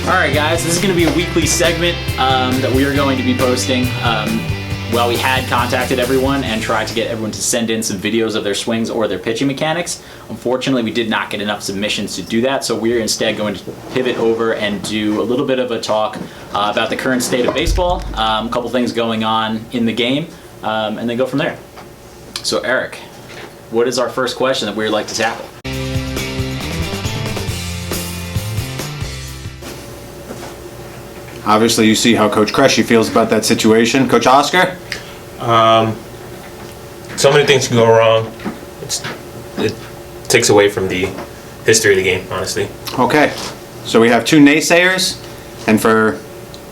All right, guys, this is going to be a weekly segment that we are going to be posting. Well, we had contacted everyone and tried to get everyone to send in some videos of their swings or their pitching mechanics. Unfortunately, we did not get enough submissions to do that, so we're instead going to pivot over and do a little bit of a talk about the current state of baseball, a couple things going on in the game, and then go from there. So, Eryk, what is our first question that we'd like to tackle? Obviously, you see how Coach Cressy feels about that situation. Coach Oscar? So many things can go wrong. It takes away from the history of the game, honestly. Okay, so we have two naysayers, and for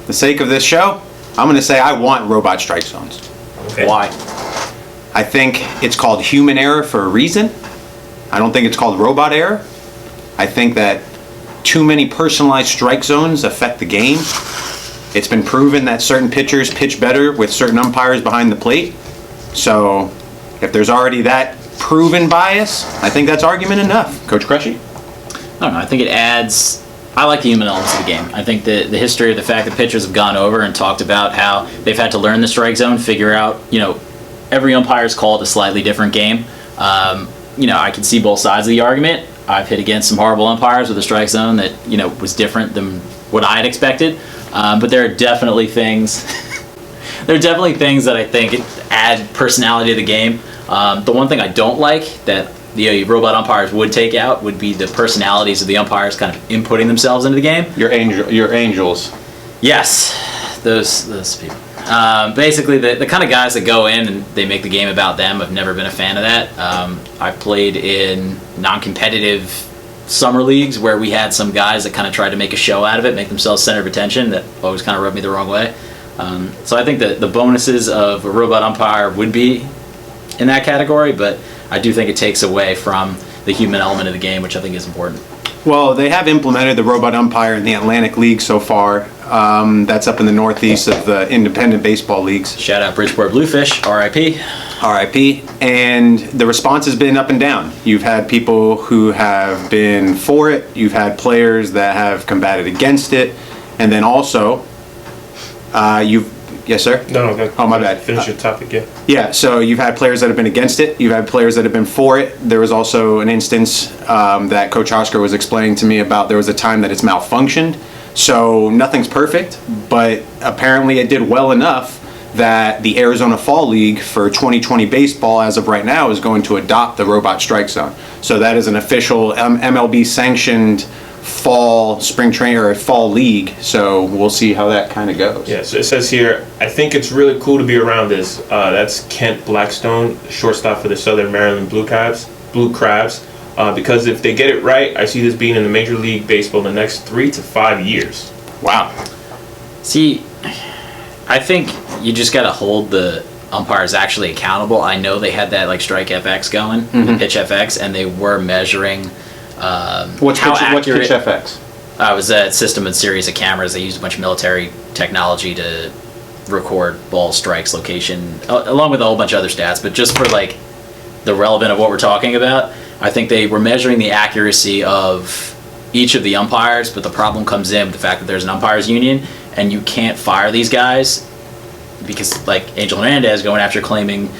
the sake of this show, I'm going to say I want robot strike zones. Okay. Why? I think it's called human error for a reason. I don't think it's called robot error. I think that too many personalized strike zones affect the game. It's been proven that certain pitchers pitch better with certain umpires behind the plate. So if there's already that proven bias, I think that's argument enough. Coach Cressy? I don't know. I think it adds. I like the human elements of the game. I think the history of the fact that pitchers have gone over and talked about how they've had to learn the strike zone, figure out, every umpire's called a slightly different game. I can see both sides of the argument. I've hit against some horrible umpires with a strike zone that, was different than what I had expected. But there are definitely things. There are definitely things that I think add personality to the game. The one thing I don't like that the robot umpires would take out would be the personalities of the umpires kind of inputting themselves into the game. Your angels. Yes, those people. Basically, the kind of guys that go in and they make the game about them. I've never been a fan of that. I've played in non-competitive summer leagues where we had some guys that kind of tried to make a show out of it, make themselves center of attention. That always kind of rubbed me the wrong way. So I think that the bonuses of a robot umpire would be in that category, but I do think it takes away from the human element of the game, which I think is important. Well, they have implemented the robot umpire in the Atlantic League so far. That's up in the northeast of the independent baseball leagues. Shout out Bridgeport Bluefish, RIP. RIP. And the response has been up and down. You've had people who have been for it. You've had players that have combated against it. And then also, yes, sir? No. Oh, my bad. Finish your topic, yeah. Yeah, so you've had players that have been against it. You've had players that have been for it. There was also an instance that Coach Oscar was explaining to me about. There was a time that it's malfunctioned. So nothing's perfect, but apparently it did well enough that the Arizona Fall League for 2020 baseball, as of right now, is going to adopt the robot strike zone. So that is an official MLB sanctioned fall spring training or fall league. So we'll see how that kind of goes. Yeah, so it says here, I think it's really cool to be around this. That's Kent Blackstone, shortstop for the Southern Maryland Blue Crabs. Because if they get it right, I see this being in the Major League Baseball in the next 3 to 5 years. Wow. See, I think you just got to hold the umpires actually accountable. I know they had that Strike FX going, the Pitch FX, and they were measuring What's how Pitch accurate. FX? It was a system and series of cameras. They used a bunch of military technology to record ball strikes, location, along with a whole bunch of other stats. But just for the relevant of what we're talking about, I think they were measuring the accuracy of each of the umpires. But the problem comes in with the fact that there's an umpires union, and you can't fire these guys because Angel Hernandez going after claiming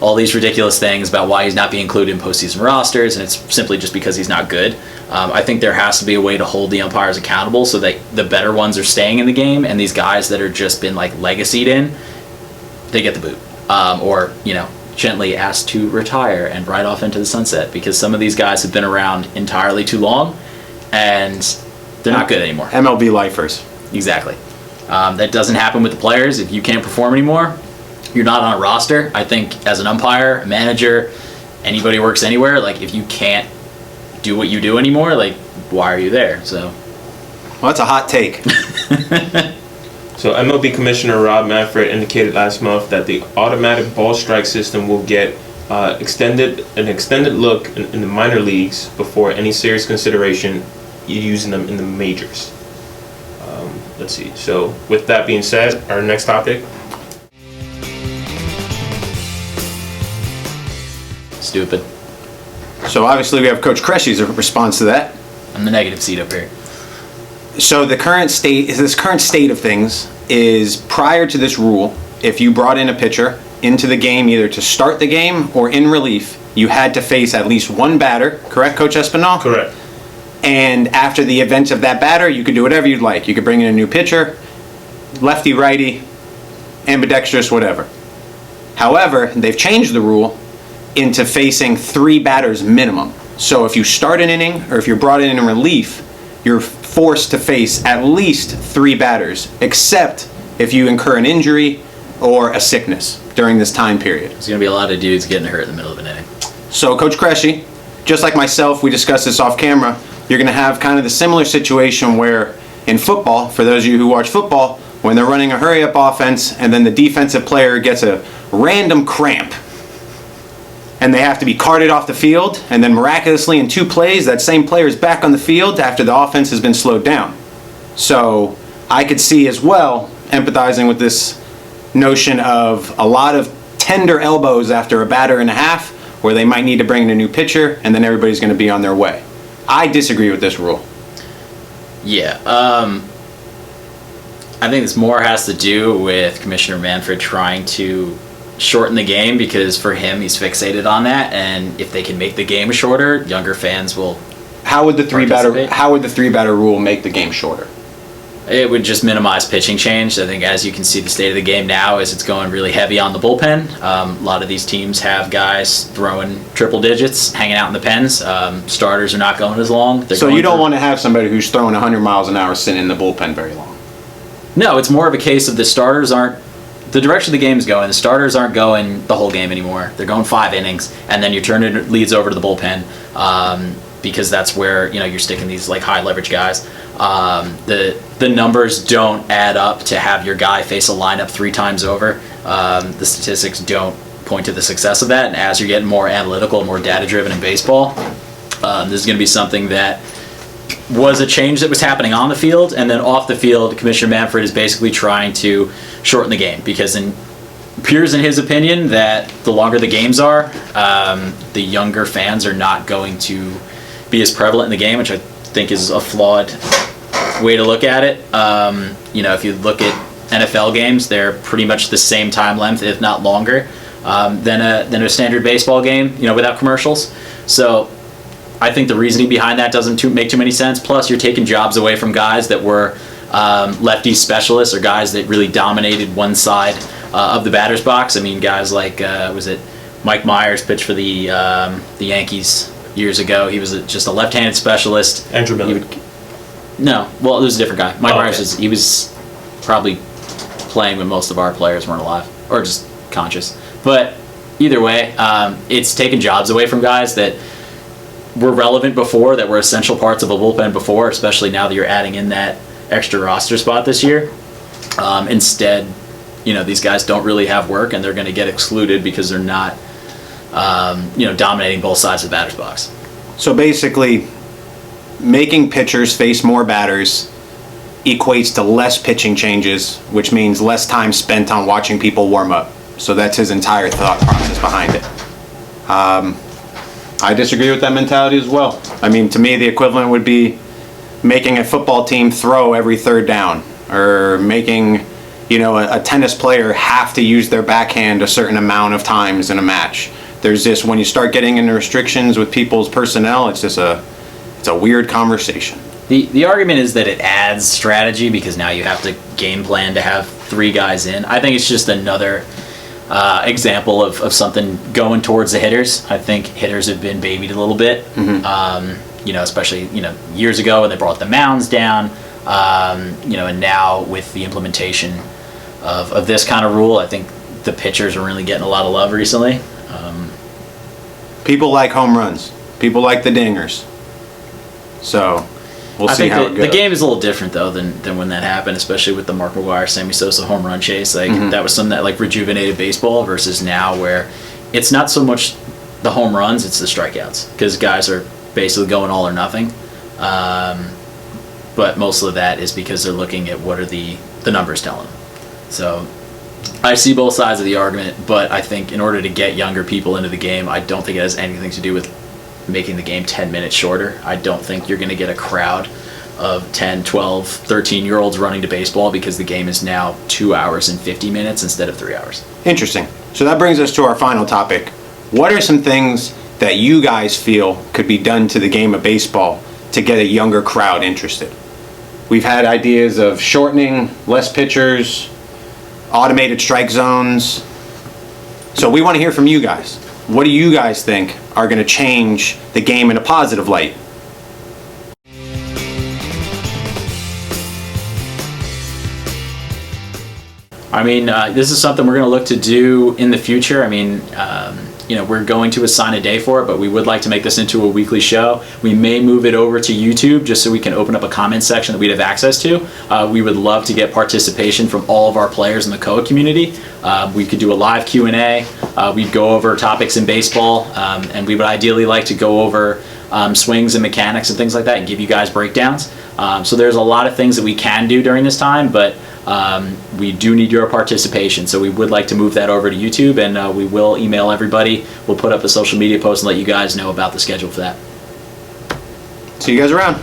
all these ridiculous things about why he's not being included in postseason rosters, and it's simply just because he's not good. I think there has to be a way to hold the umpires accountable so that the better ones are staying in the game, and these guys that are just been legacied in, they get the boot. Or gently asked to retire and ride off into the sunset, because some of these guys have been around entirely too long, and they're not good anymore. MLB lifers. Exactly. That doesn't happen with the players. If you can't perform anymore, you're not on a roster. I think as an umpire, a manager, anybody who works anywhere, if you can't do what you do anymore, why are you there? So, well, that's a hot take. So MLB Commissioner Rob Manfred indicated last month that the automatic ball strike system will get an extended look in the minor leagues before any serious consideration using them in the majors. Let's see. So with that being said, our next topic. Stupid. So obviously we have Coach Cressy's response to that. I'm the negative seat up here. So this current state of things is, prior to this rule, if you brought in a pitcher into the game either to start the game or in relief, you had to face at least one batter, correct, Coach Espinal? Correct. And after the event of that batter, you could do whatever you'd like. You could bring in a new pitcher, lefty, righty, ambidextrous, whatever. However, they've changed the rule into facing 3 batters minimum. So if you start an inning or if you're brought in relief, you're forced to face at least 3 batters, except if you incur an injury or a sickness during this time period. There's going to be a lot of dudes getting hurt in the middle of an inning. So Coach Cresci, just like myself, we discussed this off camera, you're going to have kind of the similar situation where in football, for those of you who watch football, when they're running a hurry-up offense and then the defensive player gets a random cramp and they have to be carted off the field, and then miraculously in 2 plays, that same player is back on the field after the offense has been slowed down. So I could see as well, empathizing with this notion of a lot of tender elbows after a batter and a half, where they might need to bring in a new pitcher, and then everybody's going to be on their way. I disagree with this rule. Yeah, I think this more has to do with Commissioner Manfred trying to shorten the game, because for him, he's fixated on that, and if they can make the game shorter, younger fans will. How would the 3 participate. batter rule make the game shorter? It would just minimize pitching change. I think, as you can see, the state of the game now is it's going really heavy on the bullpen. A lot of these teams have guys throwing triple digits, hanging out in the pens. Starters are not going as long. So you don't want to have somebody who's throwing 100 miles an hour sitting in the bullpen very long? No, it's more of a case of the starters aren't. The direction the game's going, the starters aren't going the whole game anymore. They're going 5 innings, and then you're turning leads over to the bullpen, because that's where you're sticking these like high leverage guys. The numbers don't add up to have your guy face a lineup 3 times over. The statistics don't point to the success of that, and as you're getting more analytical, more data driven in baseball, this is going to be something that was a change that was happening on the field, and then off the field, Commissioner Manfred is basically trying to shorten the game, because it appears in his opinion that the longer the games are, the younger fans are not going to be as prevalent in the game, which I think is a flawed way to look at it. If you look at NFL games, they're pretty much the same time length, if not longer, than a standard baseball game, without commercials. So I think the reasoning behind that doesn't make too many sense. Plus, you're taking jobs away from guys that were lefty specialists, or guys that really dominated one side of the batter's box. I mean, guys like was it Mike Myers pitched for the Yankees years ago. He was just a left-handed specialist. Andrew Miller. No, well, it was a different guy. Mike Myers he was probably playing when most of our players weren't alive, or just conscious. But either way, it's taken jobs away from guys that were relevant before, that were essential parts of a bullpen before, especially now that you're adding in that extra roster spot this year. Instead, these guys don't really have work, and they're going to get excluded because they're not, dominating both sides of the batter's box. So basically, making pitchers face more batters equates to less pitching changes, which means less time spent on watching people warm up. So that's his entire thought process behind it. I disagree with that mentality as well. I mean, to me, the equivalent would be making a football team throw every 3rd down, or making, a tennis player have to use their backhand a certain amount of times in a match. There's this, when you start getting into restrictions with people's personnel, it's a weird conversation. The argument is that it adds strategy, because now you have to game plan to have 3 guys in. I think it's just another example of something going towards the hitters. I think hitters have been babied a little bit, especially years ago when they brought the mounds down, and now with the implementation of this kind of rule, I think the pitchers are really getting a lot of love recently. People like home runs. People like the dingers. So we'll see how it goes. The game is a little different though than when that happened, especially with the Mark McGwire, Sammy Sosa home run chase. That was something that rejuvenated baseball, versus now where it's not so much the home runs, it's the strikeouts, because guys are basically going all or nothing. But most of that is because they're looking at what are the numbers telling them. So I see both sides of the argument, but I think in order to get younger people into the game, I don't think it has anything to do with making the game 10 minutes shorter. I don't think you're going to get a crowd of 10, 12, 13-year-olds running to baseball because the game is now 2 hours and 50 minutes instead of 3 hours. Interesting. So that brings us to our final topic. What are some things that you guys feel could be done to the game of baseball to get a younger crowd interested? We've had ideas of shortening, less pitchers, automated strike zones. So we want to hear from you guys. What do you guys think are going to change the game in a positive light? I mean, this is something we're going to look to do in the future. I mean, we're going to assign a day for it, but we would like to make this into a weekly show. We may move it over to YouTube just so we can open up a comment section that we'd have access to. We would love to get participation from all of our players in the Koa community. We could do a live Q&A. We'd go over topics in baseball, and we would ideally like to go over swings and mechanics and things like that and give you guys breakdowns. So there's a lot of things that we can do during this time, but we do need your participation. So we would like to move that over to YouTube, and we will email everybody. We'll put up a social media post and let you guys know about the schedule for that. See you guys around.